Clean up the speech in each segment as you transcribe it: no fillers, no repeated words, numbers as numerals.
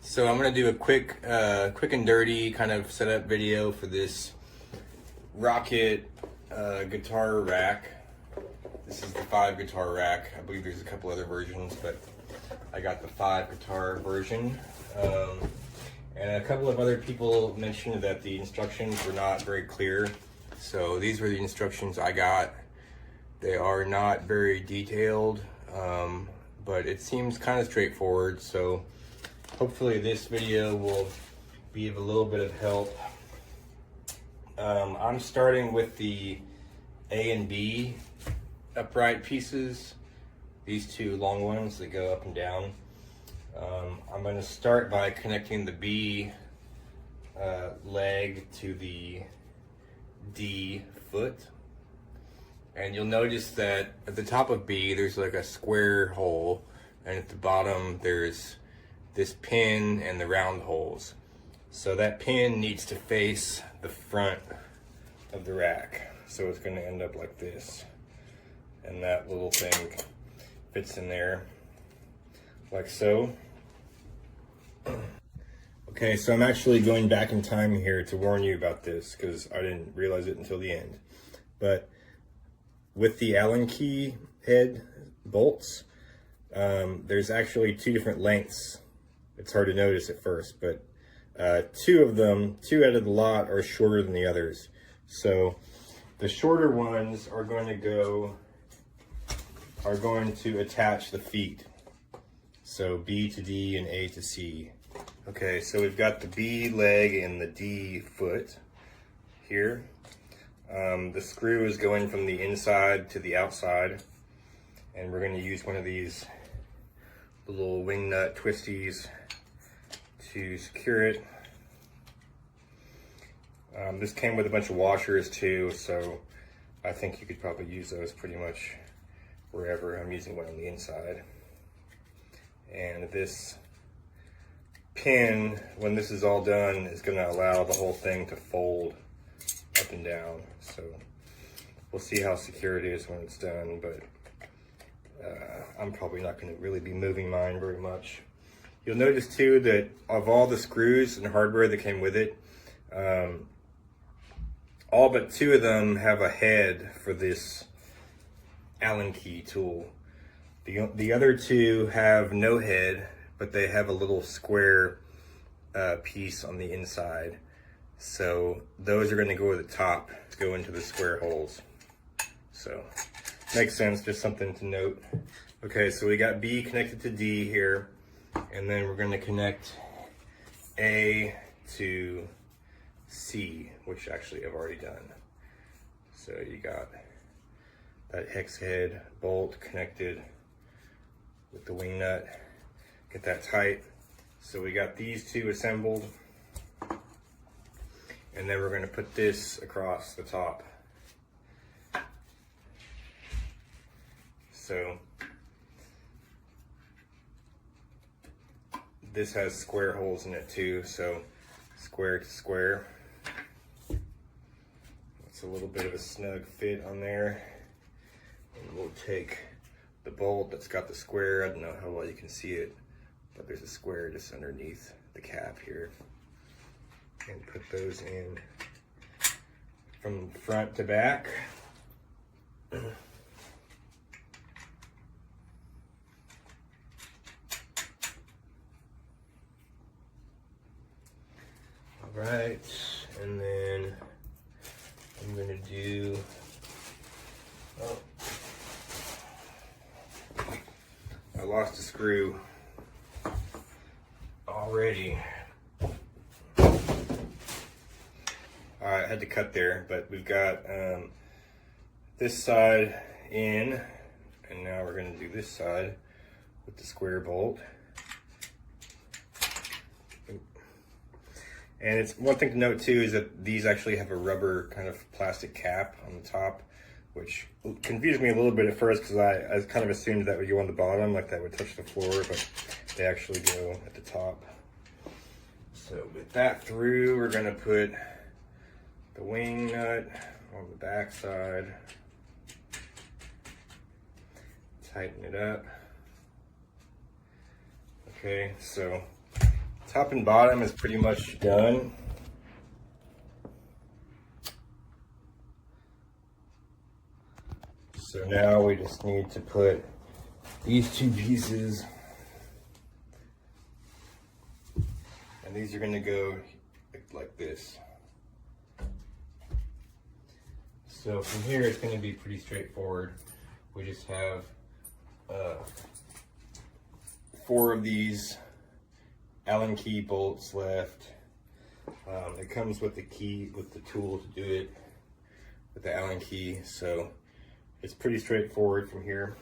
So I'm gonna do a quick and dirty kind of setup video for this Rok-It guitar rack. This is the 5 guitar rack. I believe there's a couple other versions, but I got the 5 guitar version. And a couple of other people mentioned that the instructions were not very clear. So these were the instructions I got. They are not very detailed, but it seems kind of straightforward. So hopefully this video will be of a little bit of help. I'm starting with the A and B upright pieces, these 2 long ones that go up and down. I'm going to start by connecting the B leg to the D foot. And you'll notice that at the top of B there's like a square hole, and at the bottom there's this pin and the round holes. So that pin needs to face the front of the rack. So it's going to end up like this. And that little thing fits in there like so. Okay, so I'm actually going back in time here to warn you about this because I didn't realize it until the end. But with the Allen key head bolts, there's actually 2 different lengths. It's hard to notice at first, but 2 of them, 2 out of the lot, are shorter than the others. So the shorter ones are going to attach the feet. So B to D and A to C. Okay, so we've got the B leg and the D foot here. The screw is going from the inside to the outside, and we're going to use one of these little wing nut twisties to secure it. This came with a bunch of washers too, so I think you could probably use those pretty much wherever. I'm using one on the inside. And this pin, when this is all done, is going to allow the whole thing to fold up and down. So we'll see how secure it is when it's done, but I'm probably not going to really be moving mine very much. You'll notice too that of all the screws and hardware that came with it, all but 2 of them have a head for this Allen key tool. The other 2 have no head, but they have a little square piece on the inside. So those are going to go at the top, to go into the square holes. So makes sense, just something to note. Okay, so we got B connected to D here, and then we're going to connect A to C, which actually I've already done. So you got that hex head bolt connected with the wing nut. Get that tight. So we got these 2 assembled, and then we're going to put this across the top. So this has square holes in it too, so square to square. It's a little bit of a snug fit on there. And we'll take the bolt that's got the square. I don't know how well you can see it, but there's a square just underneath the cap here. And put those in from front to back. All right, and then I'm gonna do, I lost a screw already. I had to cut there, but we've got this side in, and now we're gonna do this side with the square bolt. And it's one thing to note too is that these actually have a rubber kind of plastic cap on the top, which confused me a little bit at first because I kind of assumed that would go on the bottom, like that would touch the floor, but they actually go at the top. So with that through, we're gonna put the wing nut on the back side, tighten it up. Okay, so Top and bottom is pretty much done. So now we just need to put these two pieces, and these are going to go like this. So from here it's going to be pretty straightforward. We just have 4 of these Allen key bolts left. It comes with the key, with the tool to do it, with the Allen key. So it's pretty straightforward from here.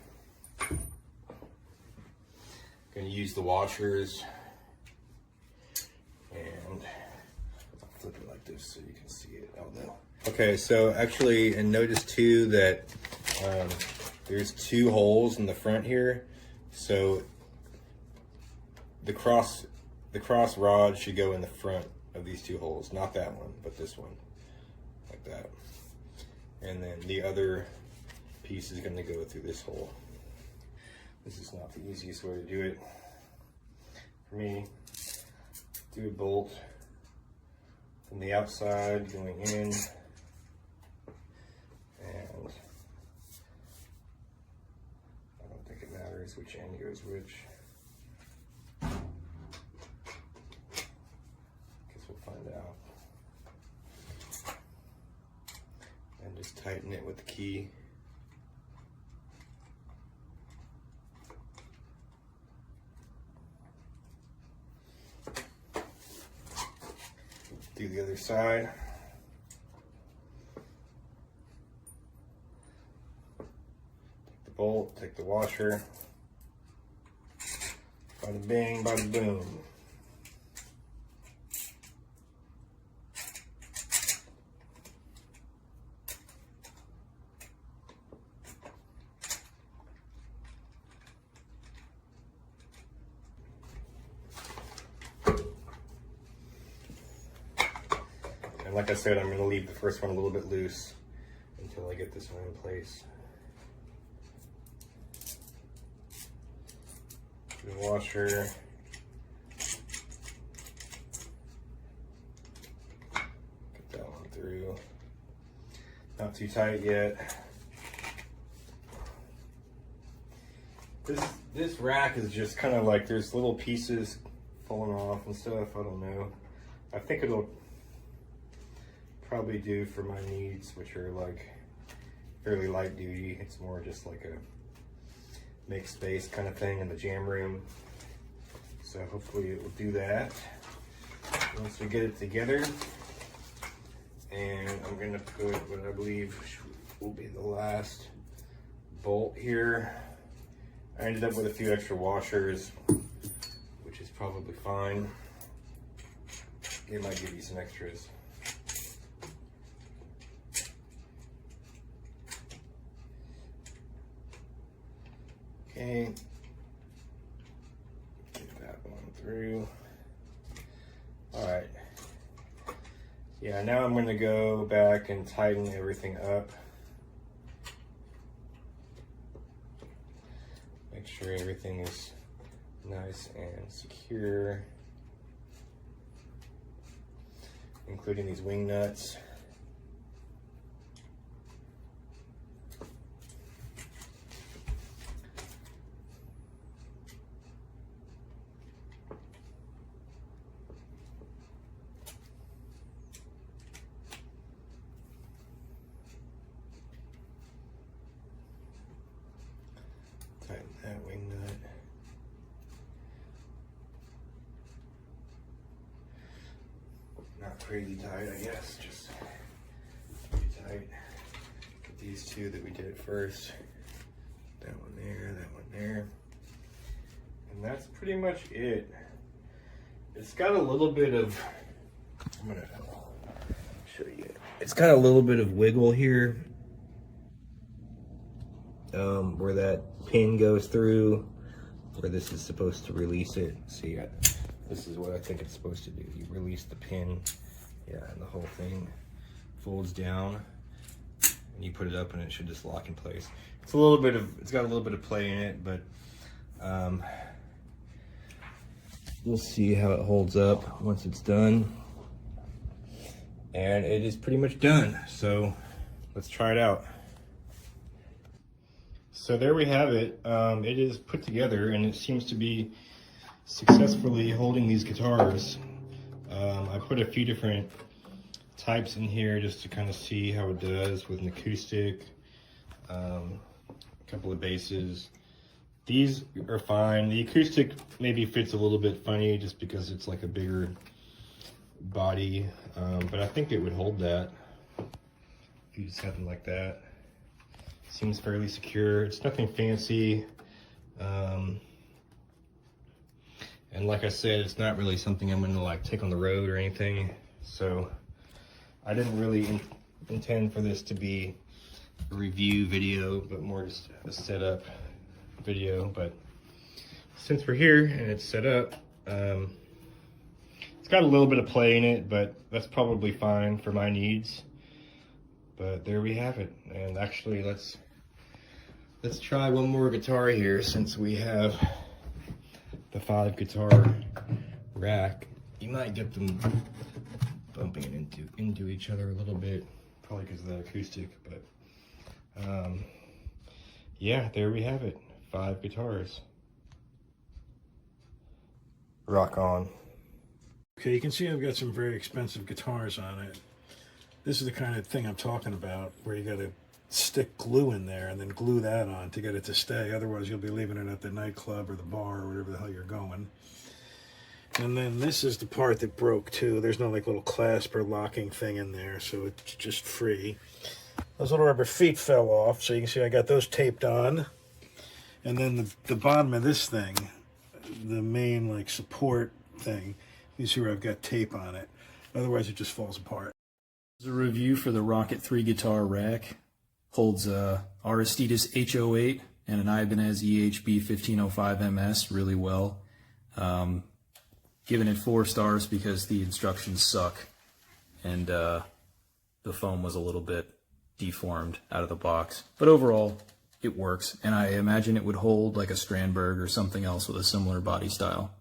Going to use the washers, and I'll flip it like this so you can see it. Oh no. Okay, so actually, and notice too that there's 2 holes in the front here. So the cross rod should go in the front of these 2 holes, not that one, but this one, like that. And then the other piece is going to go through this hole. This is not the easiest way to do it. For me, do a bolt from the outside going in, and I don't think it matters which end goes which. Guess we'll find out. And just tighten it with the key. Do the other side. Take the bolt, take the washer. Bada bing, bada boom. And like I said, I'm going to leave the first one a little bit loose until I get this one in place. The washer. Get that one through. Not too tight yet. This rack is just kind of like there's little pieces falling off and stuff. I don't know. I think it'll probably do for my needs, which are like fairly light duty. It's more just like a make space kind of thing in the jam room. So hopefully it will do that once we get it together. And I'm gonna put what I believe will be the last bolt here. I ended up with a few extra washers, which is probably fine. They might give you some extras. Okay, get that one through. All right. Yeah, now I'm going to go back and tighten everything up. Make sure everything is nice and secure, including these wing nuts. Tighten that wing nut. Not crazy tight, I guess, just pretty tight. Get these 2 that we did at first. That one there, that one there. And that's pretty much it. It's got a little bit of, I'm gonna show you. It's got a little bit of wiggle here. Where that pin goes through, where this is supposed to release it. See, this is what I think it's supposed to do. You release the pin, yeah, and the whole thing folds down, and you put it up, and it should just lock in place. It's a little bit of, it's got a little bit of play in it, but We'll see how it holds up once it's done. And it is pretty much done. So let's try it out. So there we have it. It is put together and it seems to be successfully holding these guitars. I put a few different types in here just to kind of see how it does with an acoustic, a couple of basses. These are fine. The acoustic maybe fits a little bit funny just because it's like a bigger body, but I think it would hold that if you just have them like that. Seems fairly secure. It's nothing fancy. And like I said, it's not really something I'm gonna like take on the road or anything. So I didn't really intend for this to be a review video, but more just a setup video. But since we're here and it's set up, it's got a little bit of play in it, but that's probably fine for my needs. But there we have it. And actually, let's try one more guitar here since we have the 5 guitar rack. You might get them bumping into each other a little bit, probably because of that acoustic, but yeah, there we have it. 5 guitars. Rock on. Okay, you can see I've got some very expensive guitars on it. This is the kind of thing I'm talking about, where you got to stick glue in there and then glue that on to get it to stay. Otherwise, you'll be leaving it at the nightclub or the bar or wherever the hell you're going. And then this is the part that broke too. There's no like little clasp or locking thing in there, so it's just free. Those little rubber feet fell off, so you can see I got those taped on. And then the bottom of this thing, the main like support thing, you see where I've got tape on it. Otherwise, it just falls apart. This is a review for the Rok-It 3 guitar rack. Holds a Aristides H08 and an Ibanez EHB 1505 MS really well. Giving it 4 stars because the instructions suck and the foam was a little bit deformed out of the box. But overall, it works, and I imagine it would hold like a Strandberg or something else with a similar body style.